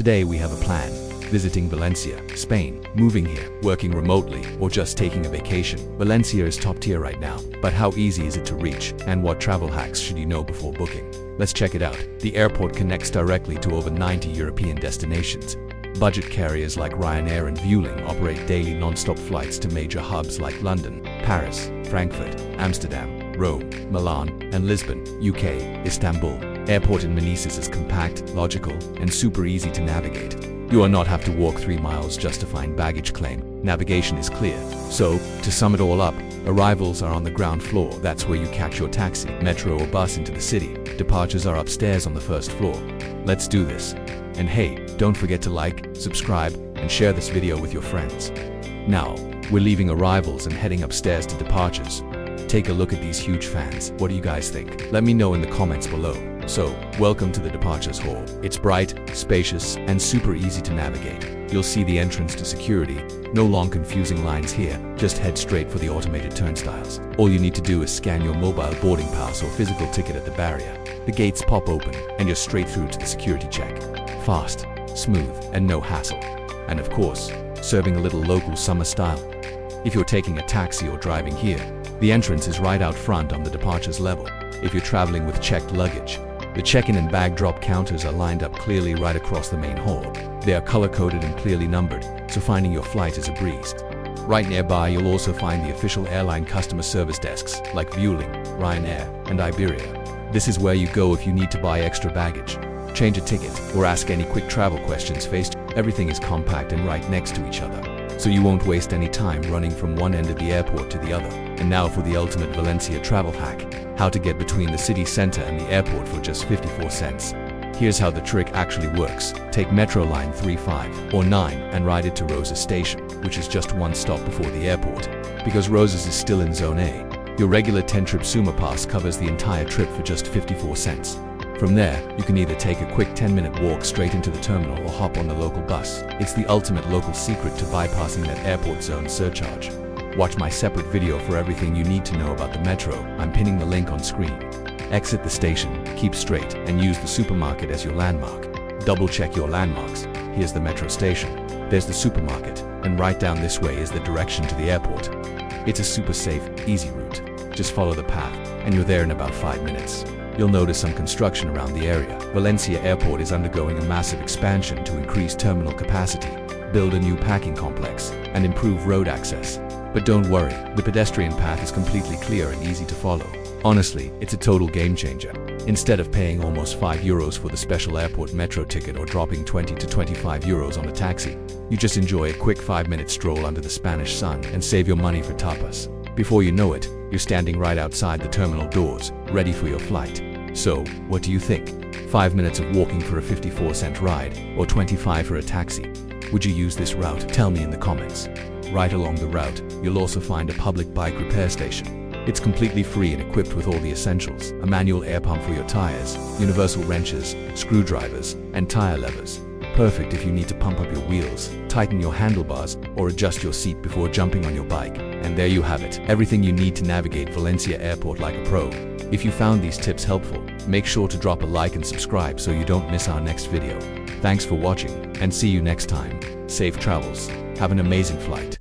Today we have a plan: visiting Valencia, Spain, moving here, working remotely, or just taking a vacation. Valencia is top tier right now, but how easy is it to reach, and what travel hacks should you know before booking? Let's check it out. The airport connects directly to over 90 European destinations. Budget carriers like Ryanair and Vueling operate daily non-stop flights to major hubs like London, Paris, Frankfurt, Amsterdam, Rome, Milan, and Lisbon, UK. Istanbul Airport in Manises is compact, logical, and super easy to navigate. You will not have to walk 3 miles just to find baggage claim. Navigation is clear. So, to sum it all up, arrivals are on the ground floor. That's where you catch your taxi, metro, or bus into the city. Departures are upstairs on the first floor. Let's do this. And hey, don't forget to like, subscribe, and share this video with your friends. Now, we're leaving arrivals and heading upstairs to departures. Take a look at these huge fans. What do you guys think? Let me know in the comments below. So, welcome to the departures hall. It's bright, spacious, and super easy to navigate. You'll see the entrance to security. No long confusing lines here, just head straight for the automated turnstiles. All you need to do is scan your mobile boarding pass or physical ticket at the barrier. The gates pop open, and you're straight through to the security check. Fast, smooth, and no hassle. And of course, serving a little local summer style. If you're taking a taxi or driving here, the entrance is right out front on the departures level. If you're traveling with checked luggage, the check-in and bag drop counters are lined up clearly right across the main hall. They are color-coded and clearly numbered, so finding your flight is a breeze. Right nearby, you'll also find the official airline customer service desks, like Vueling, Ryanair, and Iberia. This is where you go if you need to buy extra baggage, change a ticket, or ask any quick travel questions faced. Everything is compact and right next to each other, so you won't waste any time running from one end of the airport to the other. And now for the ultimate Valencia travel hack: how to get between the city center and the airport for just 54 cents. Here's how the trick actually works. Take Metro Line 3, 5, or 9 and ride it to Rosas Station, which is just one stop before the airport. Because Rosas is still in Zone A, your regular 10-trip Suma Pass covers the entire trip for just 54 cents. From there, you can either take a quick 10-minute walk straight into the terminal or hop on the local bus. It's the ultimate local secret to bypassing that airport zone surcharge. Watch my separate video for everything you need to know about the metro. I'm pinning the link on screen. Exit the station, keep straight, and use the supermarket as your landmark. Double-check your landmarks. Here's the metro station. There's the supermarket, and right down this way is the direction to the airport. It's a super safe, easy route. Just follow the path, and you're there in about 5 minutes. You'll notice some construction around the area. Valencia Airport is undergoing a massive expansion to increase terminal capacity, build a new packing complex, and improve road access. But don't worry, the pedestrian path is completely clear and easy to follow. Honestly, it's a total game changer. Instead of paying almost €5 for the special airport metro ticket or dropping 20 to 25 euros on a taxi, you just enjoy a quick 5-minute stroll under the Spanish sun and save your money for tapas. Before you know it, you're standing right outside the terminal doors, ready for your flight. So, what do you think? 5 minutes of walking for a 54-cent ride, or 25 for a taxi? Would you use this route? Tell me in the comments. Right along the route, you'll also find a public bike repair station. It's completely free and equipped with all the essentials: a manual air pump for your tires, universal wrenches, screwdrivers, and tire levers. Perfect if you need to pump up your wheels, tighten your handlebars, or adjust your seat before jumping on your bike. And there you have it, everything you need to navigate Valencia Airport like a pro. If you found these tips helpful, make sure to drop a like and subscribe so you don't miss our next video. Thanks for watching, and see you next time. Safe travels. Have an amazing flight.